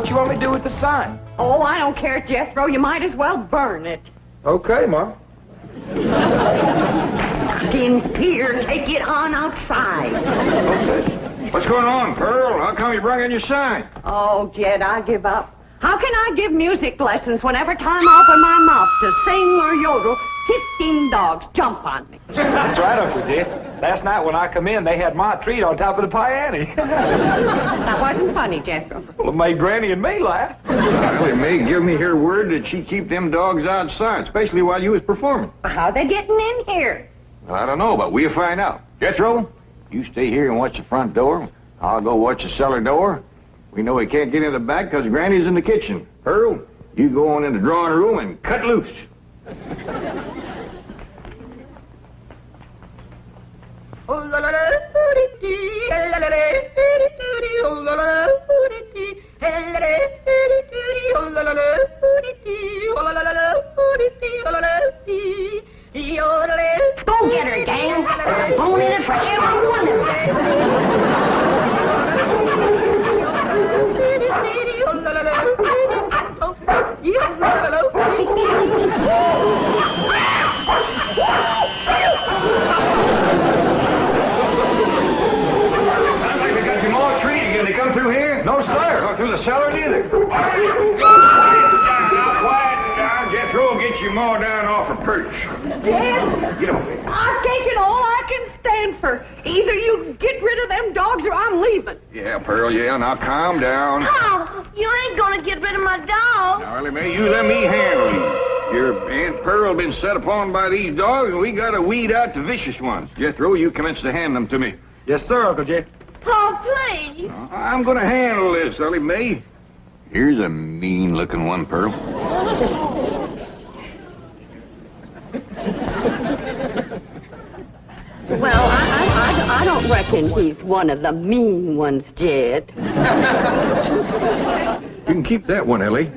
What you want me to do with the sign? Oh, I don't care, Jethro. You might as well burn it. Okay, Ma. In here, take it on outside. Okay. What's going on, Pearl? How come you brought in your sign? Oh, Jed, I give up. How can I give music lessons when every time I open my mouth to sing or yodel, 15 dogs jump on me? That's right, Uncle Jed. Last night when I come in, they had my treat on top of the piano. That wasn't funny, Jethro. Well, it made Granny and me laugh. Well, May give me her word that she'd keep them dogs outside, especially while you was performing. How they getting in here? Well, I don't know, but we'll find out. Jethro, you stay here and watch the front door. I'll go watch the cellar door. We know he can't get in the back because Granny's in the kitchen. Pearl, you go on in the drawing room and cut loose. Go get her, gang. I'm going in it for every one of Sounds like they got some more trees. Did they come through here? No, sir. Or through the cellar, neither. Quiet down. Jethro will get you more down off a perch. Jed, Get over there. I've taken all I can stand for. Either you get rid of them dogs or I'm leaving. Yeah, Pearl, yeah. Now calm down. Oh, you ain't gonna get rid of my dog. Now, Ellie Mae, you let me handle these. Your Aunt Pearl been set upon by these dogs, and we gotta weed out the vicious ones. Jethro, you commence to hand them to me. Yes, sir, Uncle Jed. Paul, please. I'm gonna handle this, Ellie Mae. Here's a mean-looking one, Pearl. Well, I don't reckon he's one of the mean ones, Jed. You can keep that one, Ellie.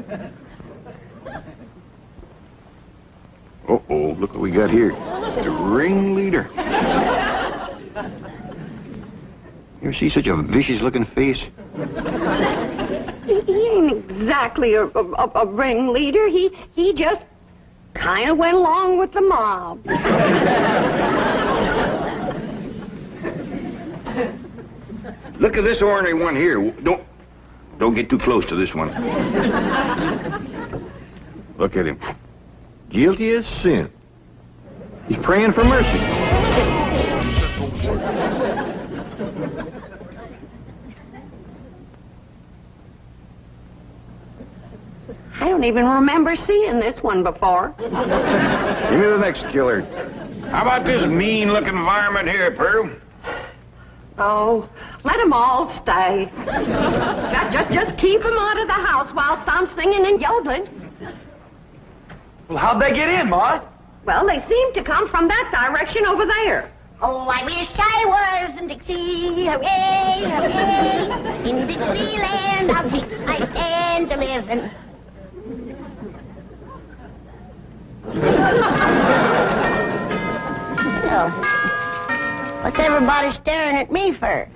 Uh-oh, look what we got here. The ringleader. You ever see such a vicious-looking face? He ain't exactly a ringleader. He just kind of went along with the mob. Look at this ornery one here. Don't get too close to this one. Look at him. Guilty as sin. He's praying for mercy. I don't even remember seeing this one before. Give me the next killer. How about this mean-looking varmint here, Pearl? Oh, let them all stay. Just keep them out of the house whilst I'm singing and yodeling. Well, how'd they get in, Ma? Well, they seem to come from that direction over there. Oh, I wish I was in Dixie, hooray, hooray. In Dixieland, I'll take I stand to living. Oh, what's everybody staring at me for?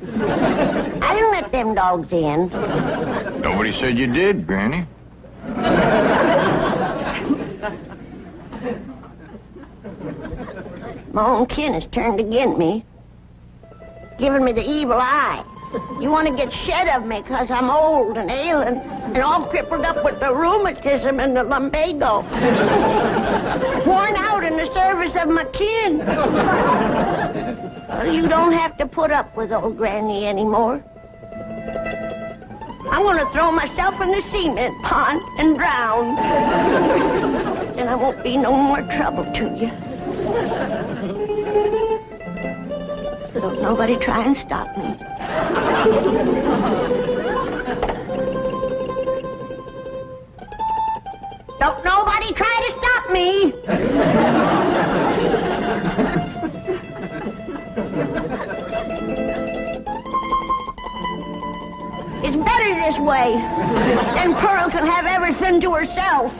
I didn't let them dogs in. Nobody said you did, Granny. My own kin has turned against me, giving me the evil eye. You want to get shed of me because I'm old and ailing and all crippled up with the rheumatism and the lumbago. Worn out in the service of my kin. Well, you don't have to put up with old Granny anymore. I'm going to throw myself in the cement pond and drown. Then I won't be no more trouble to you. Don't nobody try and stop me. Don't nobody try to stop me. It's better this way. Then Pearl can have everything to herself.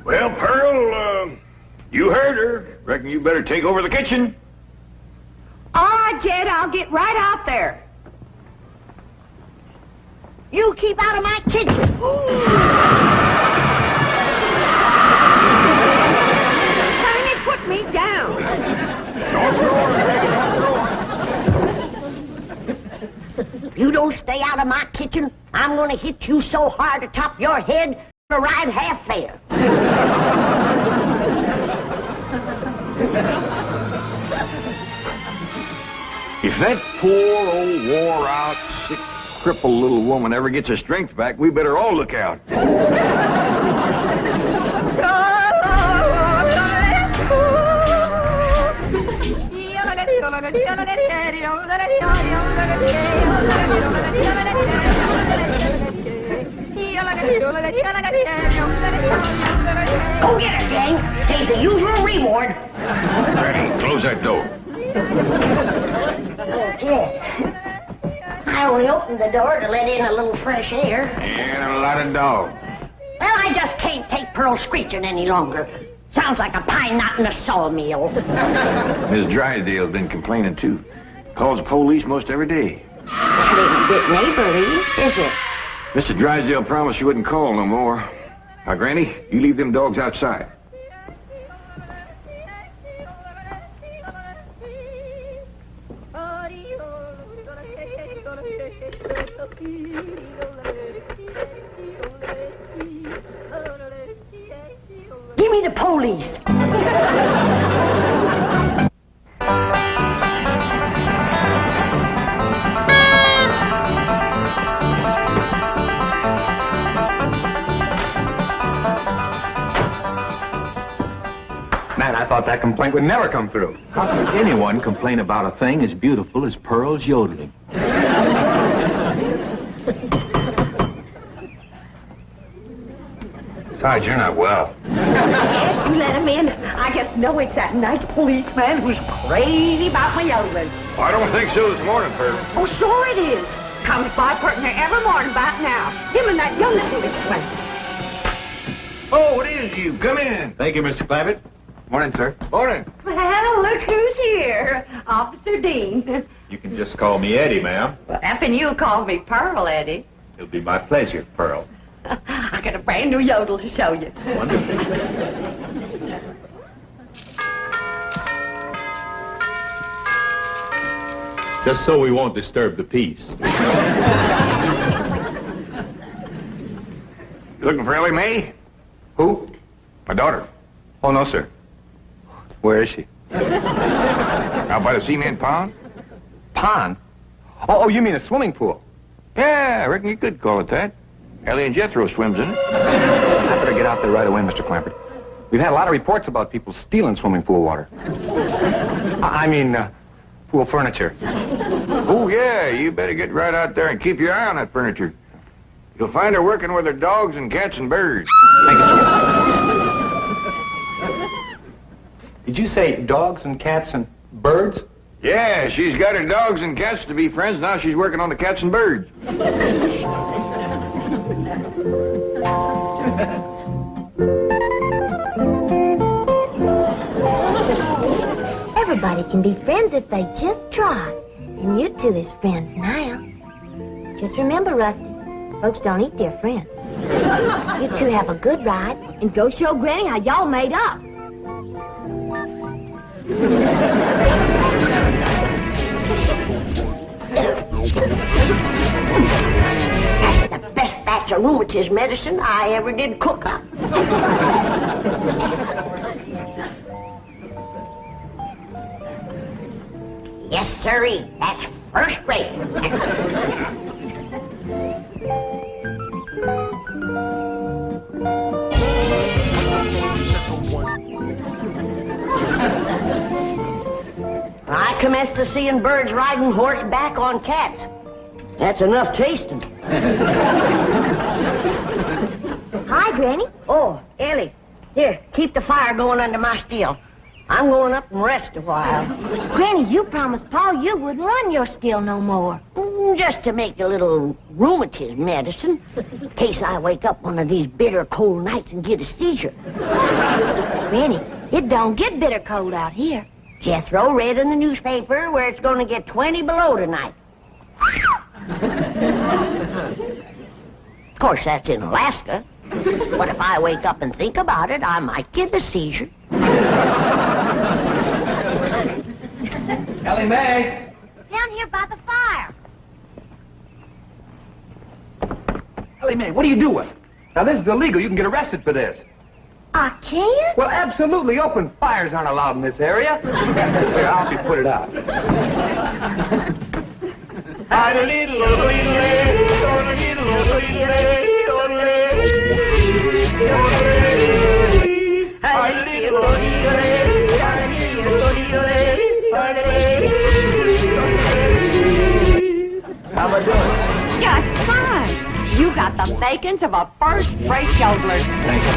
Well, Pearl, you heard her. Reckon you better take over the kitchen. All right, Jed, I'll get right out there. You keep out of my kitchen. Honey, put me down. If you don't stay out of my kitchen, I'm going to hit you so hard atop your head to ride half fare. If that poor old wore-out, sick, crippled little woman ever gets her strength back, we better all look out. Go get her, gang. Take the usual reward. Granny, close that door. Okay. I only opened the door to let in a little fresh air. And a lot of dogs. Well, I just can't take Pearl screeching any longer. Sounds like a pine knot in a sawmill. Miss Drysdale's been complaining, too. Calls the police most every day. That ain't a bit neighborly, is it? Mr. Drysdale promised she wouldn't call no more. Now, Granny, you leave them dogs outside. Give me the police. Man, I thought that complaint would never come through. How could anyone complain about a thing as beautiful as Pearl's yodeling? Besides, you're not well. You let him in. I just know it's that nice policeman who's crazy about my yodeling. I don't think so this morning, Pearl. Oh, sure it is. Comes by partner every morning about now. Him and that young policeman. Oh, it is you. Come in. Thank you, Mr. Clampett. Morning, sir. Morning. Well, look who's here. Officer Dean. You can just call me Eddie, ma'am. Well, effing you call me Pearl, Eddie. It'll be my pleasure, Pearl. I got a brand new yodel to show you. Wonderful. Just so we won't disturb the peace. You looking for Ellie Mae? Who? My daughter. Oh, no, sir. Where is she? Out by the cement pond? Pond? Oh, you mean a swimming pool? Yeah, I reckon you could call it that. Ellie and Jethro swims in it. I better get out there right away, Mr. Clampett. We've had a lot of reports about people stealing swimming pool water. I mean, pool furniture. Oh, yeah, you better get right out there and keep your eye on that furniture. You'll find her working with her dogs and cats and birds. Thank you. Did you say dogs and cats and birds? Yeah, she's got her dogs and cats to be friends. Now she's working on the cats and birds. Everybody can be friends if they just try. And you two is friends now. Just remember, Rusty, folks don't eat their friends. You two have a good ride and go show Granny how y'all made up. That's the best batch of rheumatism medicine I ever did cook up. Yes, sirree. That's first rate. I commenced to seeing birds riding horseback on cats. That's enough tasting. Hi, Granny. Oh, Ellie, here, keep the fire going under my steel. I'm going up and rest a while. Granny, you promised Pa you wouldn't run your still no more. Just to make a little rheumatism medicine, in case I wake up one of these bitter cold nights and get a seizure. Granny, It don't get bitter cold out here. Jethro read in the newspaper where it's going to get 20 below tonight. Of course, that's in Alaska. But if I wake up and think about it, I might get a seizure. Ellie Mae! Down here by the fire. Ellie Mae, what are you doing? Now, this is illegal. You can get arrested for this. I can't? Well, absolutely. Open fires aren't allowed in this area. Here, I'll help you put it out. How am I doing? Just fine. You got the makings of a first-rate yodeler. Thank you.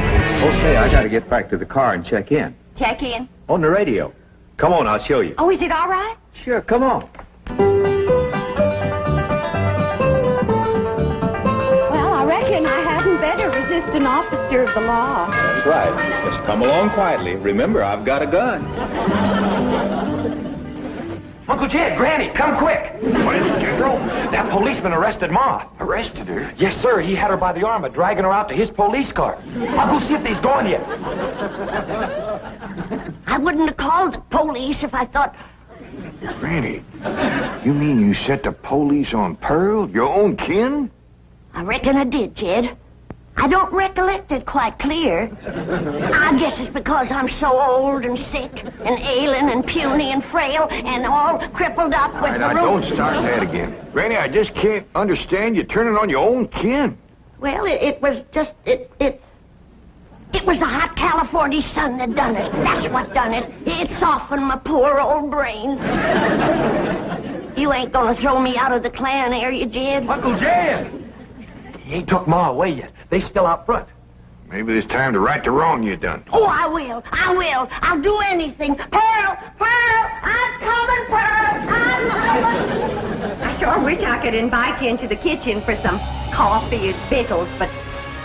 Oh, say, I got to get back to the car and check in. Check in. On the radio. Come on, I'll show you. Oh, is it all right? Sure, come on. Well, I reckon I hadn't better resist an officer of the law. That's right. Just come along quietly. Remember, I've got a gun. Uncle Jed, Granny, come quick. What is it, Jethro? That policeman arrested Ma. Arrested her? Yes, sir. He had her by the arm and dragging her out to his police car. I'll go see if he's gone yet. I wouldn't have called the police if I thought... Granny, you mean you set the police on Pearl, your own kin? I reckon I did, Jed. I don't recollect it quite clear. I guess it's because I'm so old and sick and ailing and puny and frail and all crippled up with Now, the don't start that again. Granny, I just can't understand you turning on your own kin. Well, it was just... It was the hot California sun that done it. That's what done it. It softened my poor old brains. You ain't gonna throw me out of the clan, are you, Jed? Uncle Jed! He ain't took Ma away yet. They still out front. Maybe it's time to right the wrong you done. Oh, I will. I'll do anything. Pearl! I'm coming, Pearl! I'm coming! I sure wish I could invite you into the kitchen for some coffee and victuals, but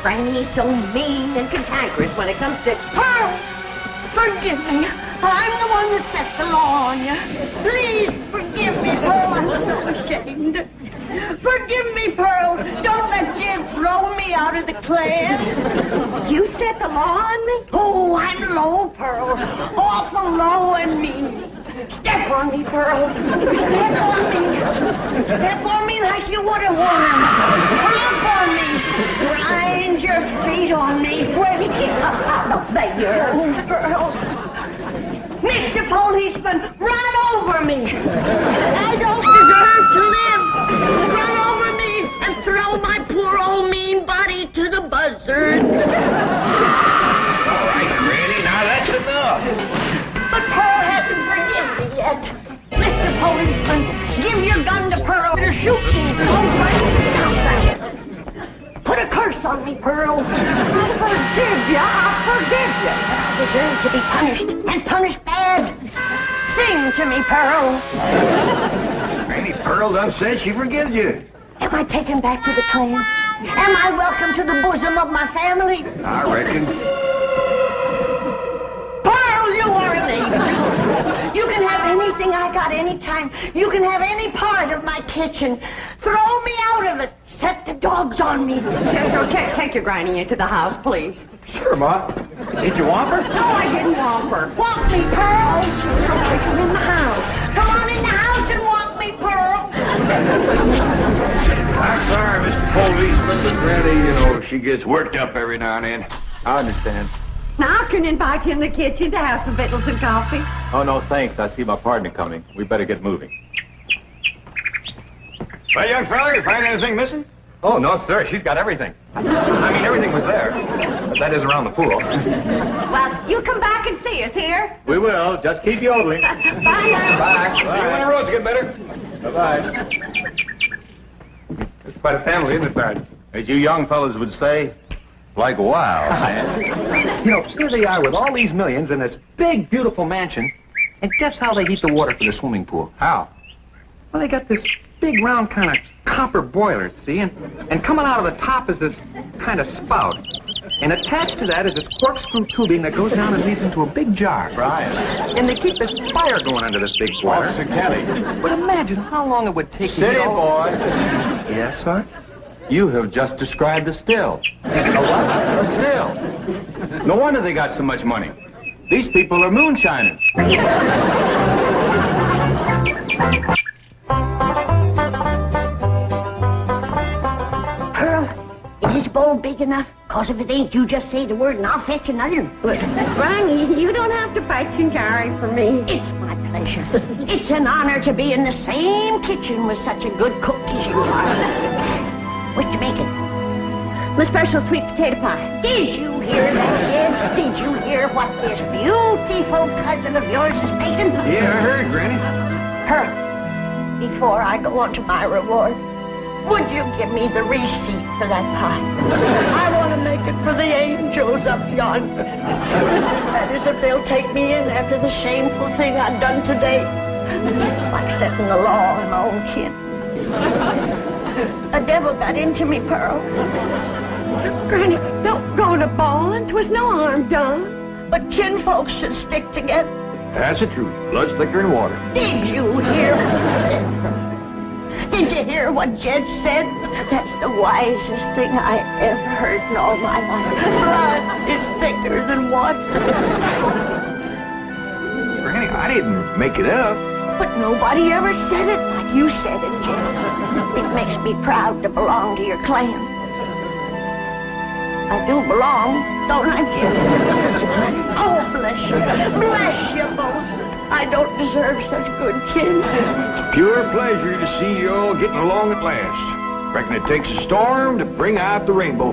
Granny's so mean and cantankerous when it comes to... Pearl! Forgive me. I'm the one that set the law on you. Please forgive me, Pearl. I'm so ashamed. Forgive me, Pearl. Don't let Jed throw me out of the clan. You set the law on me? Oh, I'm low, Pearl. Awful low and mean. Step on me, Pearl. Step on me. Step on me like you would a woman. Step on me. Grind your feet on me. Where you get out of there, Pearl. Mr. Policeman, run over me. I don't deserve to live. Run over me and throw my poor old mean body to the buzzard. All right, Granny, now that's enough. But Pearl hasn't forgiven me yet. Mr. Policeman, give your gun to Pearl or shoot me. Put a curse on me, Pearl. I forgive you. I deserve to be punished, and punished bad. Sing to me, Pearl. Granny, Pearl done said she forgives you. Am I taken back to the clan? Am I welcome to the bosom of my family? I reckon. Pearl, you are an angel. You can have anything I got anytime. You can have any part of my kitchen. Throw me out of it. Set the dogs on me. So take your Granny into the house, please. Sure, Ma. Did you want her? No, I didn't want her. Walk me, Pearl. Come in the house. Come on in the house and walk me, Pearl. I'm sorry, Mr. Policeman, but Granny, she gets worked up every now and then. I understand. Now I can invite you in the kitchen to have some victuals and coffee. Oh, no, thanks. I see my partner coming. We better get moving. Well, young fella, you find anything missing? Oh, no, sir. She's got everything. I mean, everything was there. But that is around the pool. Well, you come back and see us here. We will. Just keep yodeling. Bye now. Bye. See you when the roads get better. Bye-bye. It's quite a family, isn't it, Sergeant? As you young fellas would say, like wow, man. Here they are with all these millions in this big, beautiful mansion. And guess how they heat the water for the swimming pool? How? Well, they got this big, round kind of copper boiler, see? And coming out of the top is this kind of spout. And attached to that is this corkscrew tubing that goes down and leads into a big jar. Right. And they keep this fire going under this big boiler. Officer Kelly. But imagine how long it would take to City get all... boy. Yes, sir? You have just described a still. A what? A still. No wonder they got so much money. These people are moonshiners. Pearl, is this bowl big enough? Cause if it ain't, you just say the word and I'll fetch another one. But, Granny, you don't have to fetch and carry for me. It's my pleasure. It's an honor to be in the same kitchen with such a good cook as you are. What you making? My special sweet potato pie. Did you hear that, kid? Did you hear what this beautiful cousin of yours is making? Yeah, I heard, Granny. Pearl, before I go on to my reward, would you give me the receipt for that pie? I want to make it for the angels up yonder. That is, if they'll take me in after the shameful thing I've done today. Like setting the law on my own kin. A devil got into me, Pearl. Granny, don't go to bawling. 'Twas no harm done. But kinfolks should stick together. That's the truth. Blood's thicker than water. Did you hear what he said? Did you hear what Jed said? That's the wisest thing I ever heard in all my life. Blood is thicker than water. Granny, I didn't make it up. But nobody ever said it like you said it, Jed. It makes me proud to belong to your clan. I do belong, don't I, Jed? Oh, bless you. Bless you both. I don't deserve such good kin. Pure pleasure to see you all getting along at last. Reckon it takes a storm to bring out the rainbow.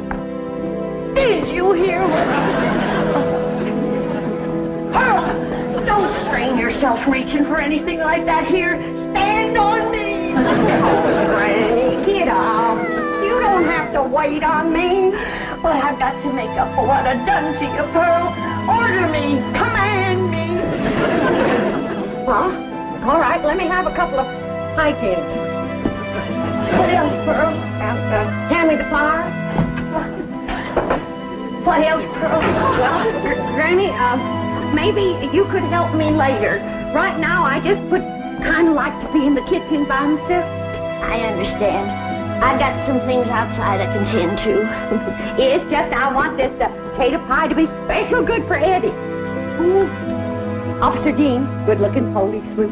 Did you hear what he said? Pearl, don't strain yourself reaching for anything like that here. Stand on me. Granny, get off. You don't have to wait on me. But I've got to make up for what I've done to you, Pearl. Order me. Command me. Huh? All right, let me have a couple of pie tins. What else, Pearl? Hand me the flour. What else, Pearl? Well, Granny, maybe you could help me later. Right now, I just would kind of like to be in the kitchen by myself. I understand. I got some things outside I can tend to. It's just I want this potato pie to be special good for Eddie. Ooh. Officer Dean, good-looking policeman.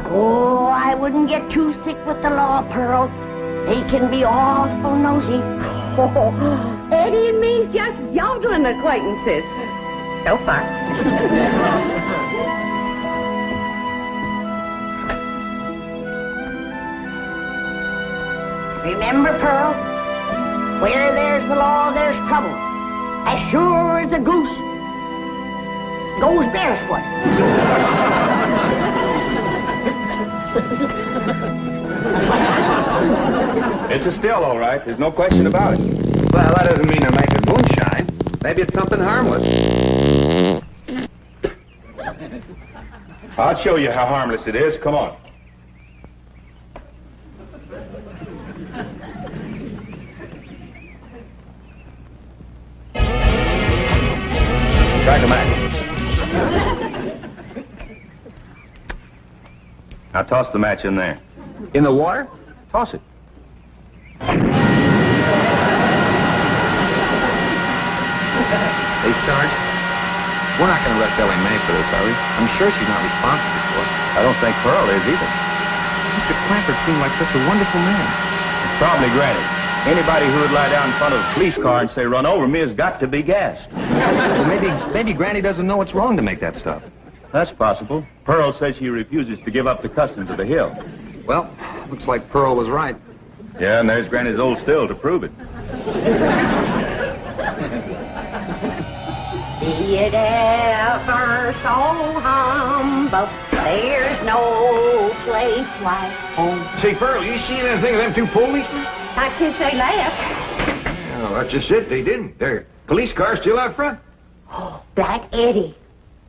Oh, I wouldn't get too thick with the law, Pearl. They can be awful nosy. Oh, Eddie and me's just yodeling acquaintances. So far. Remember, Pearl, where there's the law, there's trouble. As sure as a goose goes barefoot. It's a still, all right. There's no question about it. Well, that doesn't mean they're making moonshine. Maybe it's something harmless. I'll show you how harmless it is. Come on. Strike a match. Now toss the match in there. In the water? Toss it. Hey, Sarge, we're not going to arrest Ellie Mae for this, are we? I'm sure she's not responsible for it. I don't think Pearl is either. Mr. Clampett seemed like such a wonderful man. Probably granted. Anybody who would lie down in front of a police car and say, "Run over me," has got to be gassed. Well, maybe Granny doesn't know it's wrong to make that stuff. That's possible. Pearl says she refuses to give up the customs of the hill. Well, looks like Pearl was right. Yeah, and there's Granny's old still to prove it. Be it ever so humble, there's no place like home. Say, Pearl, you seen anything of them two policemen? Not since they left. No, that's just it. They didn't. Their police car's still out front. Oh, Black Eddie.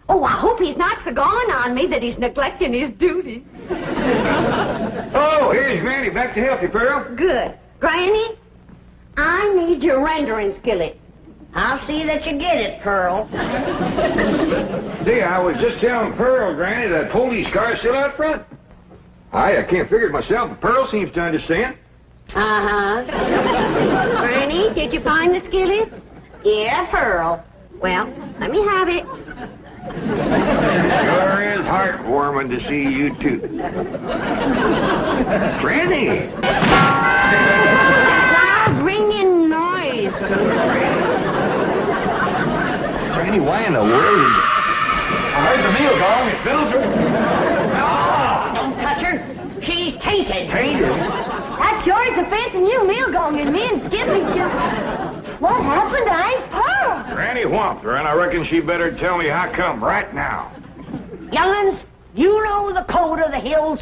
Oh, I hope he's not so gone on me that he's neglecting his duty. Oh, here's Granny back to help you, Pearl. Good. Granny, I need your rendering skillet. I'll see that you get it, Pearl. See, I was just telling Pearl, Granny, that police car's still out front. I can't figure it myself, but Pearl seems to understand. Uh-huh. Granny, did you find the skillet? Yeah, Pearl. Well, let me have it. Sure is heartwarming to see you two. Granny! Loud ringing noise. Granny, why in the world? I heard the meal gong. It's Mildred. Don't touch her. She's tainted. That sure is a fancy new meal going, and me and Skippy just... What happened? I ain't Pearl. Granny whomped her, and I reckon she better tell me how come right now. Young'uns, you know the code of the hills.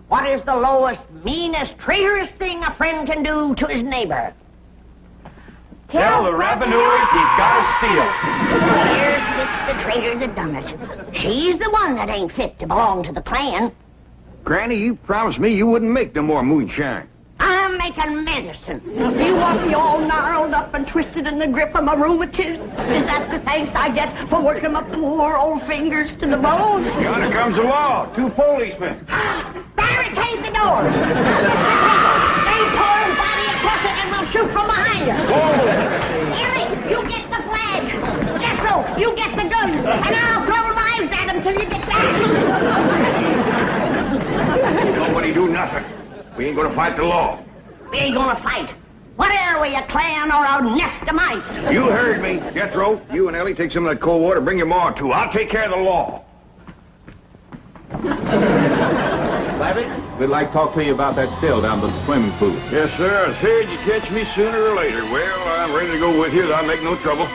What is the lowest, meanest, traitorous thing a friend can do to his neighbor? Tell the revenuers he's got to steal. Here sits the traitor that done it. She's the one that ain't fit to belong to the clan. Granny, you promised me you wouldn't make no more moonshine. I'm making medicine. You want me all gnarled up and twisted in the grip of my rheumatism? Is that the thanks I get for working my poor old fingers to the bone? Yonder comes the law. 2 policemen. Barricade the door. They pour his body across it and we'll shoot from behind her. Ellie, you get the flag. Jethro, you get the guns. And I'll throw knives at him till you get back. Nobody do nothing. We ain't gonna fight the law. We ain't gonna fight. What are we, a clan or a nest of mice? You heard me. Jethro, you and Ellie take some of that cold water. Bring your ma, too. I'll take care of the law. Clampett, we'd like to talk to you about that still down by the swimming pool. Yes, sir. I was afraid you'd catch me sooner or later. Well, I'm ready to go with you. I'll make no trouble.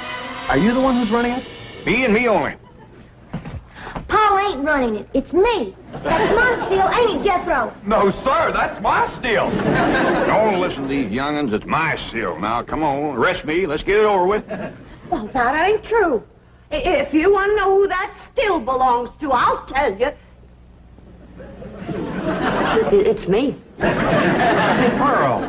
Are you the one who's running it? Me and me only. Paul ain't running it. It's me. That's my still, ain't it, Jethro? No, sir. That's my still. Don't listen to these young'uns. It's my still. Now, come on. Arrest me. Let's get it over with. Well, that ain't true. If you want to know who that still belongs to, I'll tell you. It's me. Pearl.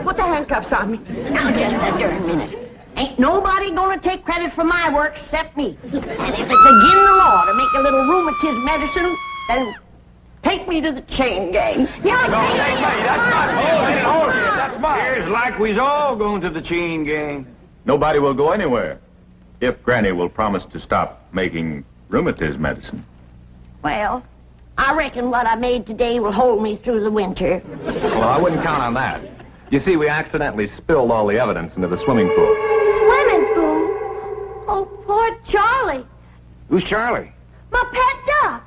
Put the handcuffs on me. Now, just a darn minute. Ain't nobody gonna take credit for my work except me. And if it's again the law to make a little rheumatism medicine, then take me to the chain gang. That's mine. Here's like we's all going to the chain gang. Nobody will go anywhere if Granny will promise to stop making rheumatism medicine. Well, I reckon what I made today will hold me through the winter. Well, I wouldn't count on that. You see, we accidentally spilled all the evidence into the swimming pool. Swimming pool? Oh, poor Charlie. Who's Charlie? My pet duck.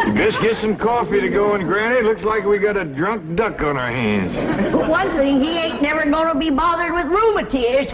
You best get some coffee to go in, Granny. Looks like we got a drunk duck on our hands. For one thing, he ain't never gonna be bothered with rheumatiz.